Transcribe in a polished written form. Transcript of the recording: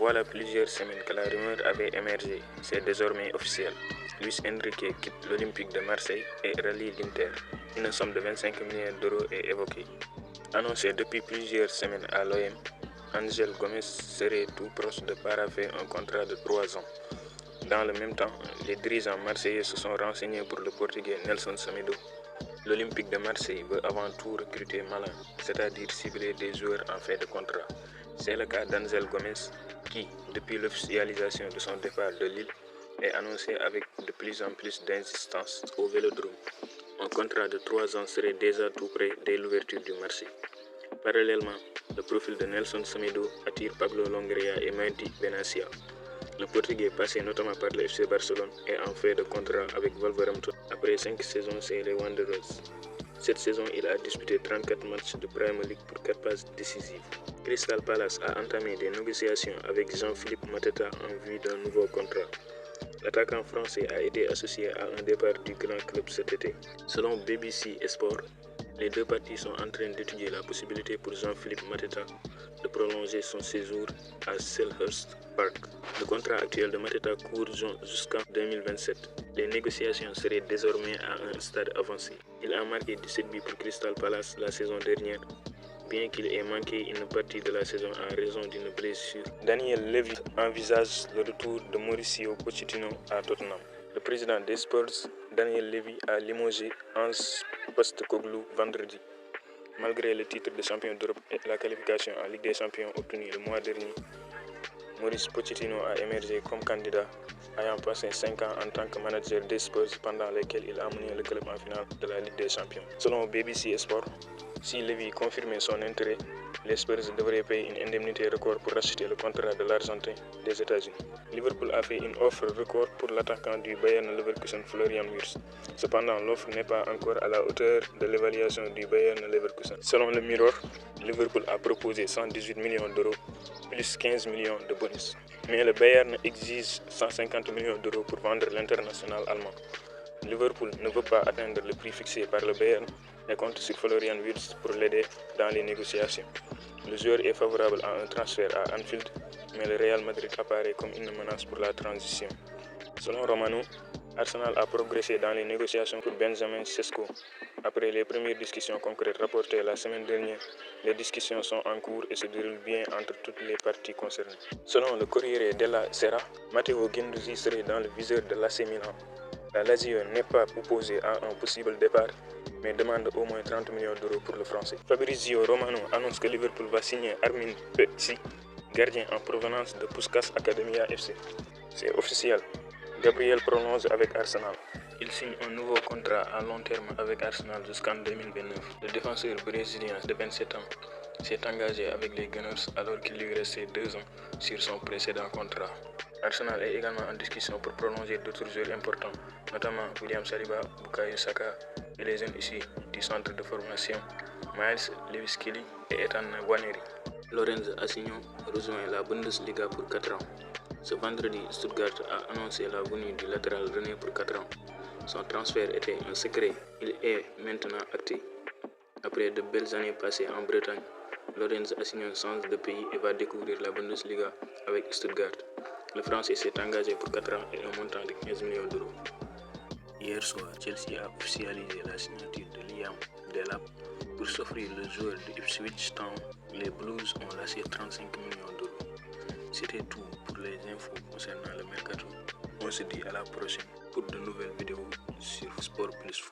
Voilà plusieurs semaines que la rumeur avait émergé. C'est désormais officiel. Luis Enrique quitte l'Olympique de Marseille et rallie l'Inter. Une somme de 25 millions d'euros est évoquée. Annoncé depuis plusieurs semaines à l'OM, Ángel Gomes serait tout proche de parapher un contrat de 3 ans. Dans le même temps, les dirigeants marseillais se sont renseignés pour le Portugais Nelson Semedo. L'Olympique de Marseille veut avant tout recruter malin, c'est-à-dire cibler des joueurs en fin de contrat. C'est le cas d'Ángel Gomes qui, depuis l'officialisation de son départ de Lille, est annoncé avec de plus en plus d'insistance au Vélodrome. Un contrat de 3 ans serait déjà tout près dès l'ouverture du marché. Parallèlement, le profil de Nelson Semedo attire Pablo Longoria et Mehdi Benatia. Le Portugais, passé notamment par le FC Barcelone, est en fin de contrat avec Wolverhampton après 5 saisons chez les Wanderers. Cette saison, il a disputé 34 matchs de Premier League pour 4 passes décisives. Crystal Palace a entamé des négociations avec Jean-Philippe Mateta en vue d'un nouveau contrat. L'attaquant français a été associé à un départ du grand club cet été. Selon BBC Sport, les deux parties sont en train d'étudier la possibilité pour Jean-Philippe Mateta de prolonger son séjour à Selhurst Park. Le contrat actuel de Mateta court jusqu'en 2027. Les négociations seraient désormais à un stade avancé. Il a marqué 17 buts pour Crystal Palace la saison dernière, bien qu'il ait manqué une partie de la saison en raison d'une blessure. Daniel Levy envisage le retour de Mauricio Pochettino à Tottenham. Le président des Spurs, Daniel Levy, a limogé Ange Postecoglou vendredi. Malgré le titre de champion d'Europe et la qualification en Ligue des Champions obtenue le mois dernier, Mauricio Pochettino a émergé comme candidat, ayant passé 5 ans en tant que manager des Spurs pendant lesquels il a mené le club en finale de la Ligue des Champions. Selon BBC Sport, si Levy confirmait son intérêt, les Spurs devraient payer une indemnité record pour racheter le contrat de l'Argentin des États-Unis. Liverpool a fait une offre record pour l'attaquant du Bayern Leverkusen Florian Wirtz. Cependant, l'offre n'est pas encore à la hauteur de l'évaluation du Bayern Leverkusen. Selon le Mirror, Liverpool a proposé 118 millions d'euros plus 15 millions de bonus. Mais le Bayern exige 150 millions d'euros pour vendre l'international allemand. Liverpool ne veut pas atteindre le prix fixé par le Bayern et compte sur Florian Wirtz pour l'aider dans les négociations. Le joueur est favorable à un transfert à Anfield, mais le Real Madrid apparaît comme une menace pour la transition. Selon Romano, Arsenal a progressé dans les négociations pour Benjamin Sesko. Après les premières discussions concrètes rapportées la semaine dernière, les discussions sont en cours et se déroulent bien entre toutes les parties concernées. Selon le Corriere della Sera, Matteo Guendouzi serait dans le viseur de l'AC Milan. La Lazio n'est pas opposée à un possible départ, mais demande au moins 30 millions d'euros pour le français. Fabrizio Romano annonce que Liverpool va signer Armin Petsi, gardien en provenance de Puskás Academia FC. C'est officiel. Gabriel prolonge avec Arsenal. Il signe un nouveau contrat à long terme avec Arsenal jusqu'en 2029. Le défenseur brésilien de 27 ans s'est engagé avec les Gunners alors qu'il lui restait 2 ans sur son précédent contrat. Arsenal est également en discussion pour prolonger d'autres joueurs importants, notamment William Saliba, Bukayo Saka et les jeunes issus du centre de formation Miles Lewis-Kelly et Ethan Nwaneri. Lorenzo Insigne rejoint la Bundesliga pour 4 ans. Ce vendredi, Stuttgart a annoncé la venue du latéral René pour 4 ans. Son transfert était un secret, il est maintenant acté. Après de belles années passées en Bretagne, Lorenzo Insigne change de pays et va découvrir la Bundesliga avec Stuttgart. Le Français s'est engagé pour 4 ans et un montant de 15 millions d'euros. Hier soir, Chelsea a officialisé la signature de Liam Delap pour s'offrir le joueur de Ipswich Town. Les Blues ont lâché 35 millions d'euros. C'était tout pour les infos concernant le mercato. On se dit à la prochaine pour de nouvelles vidéos sur Sport Plus Foot.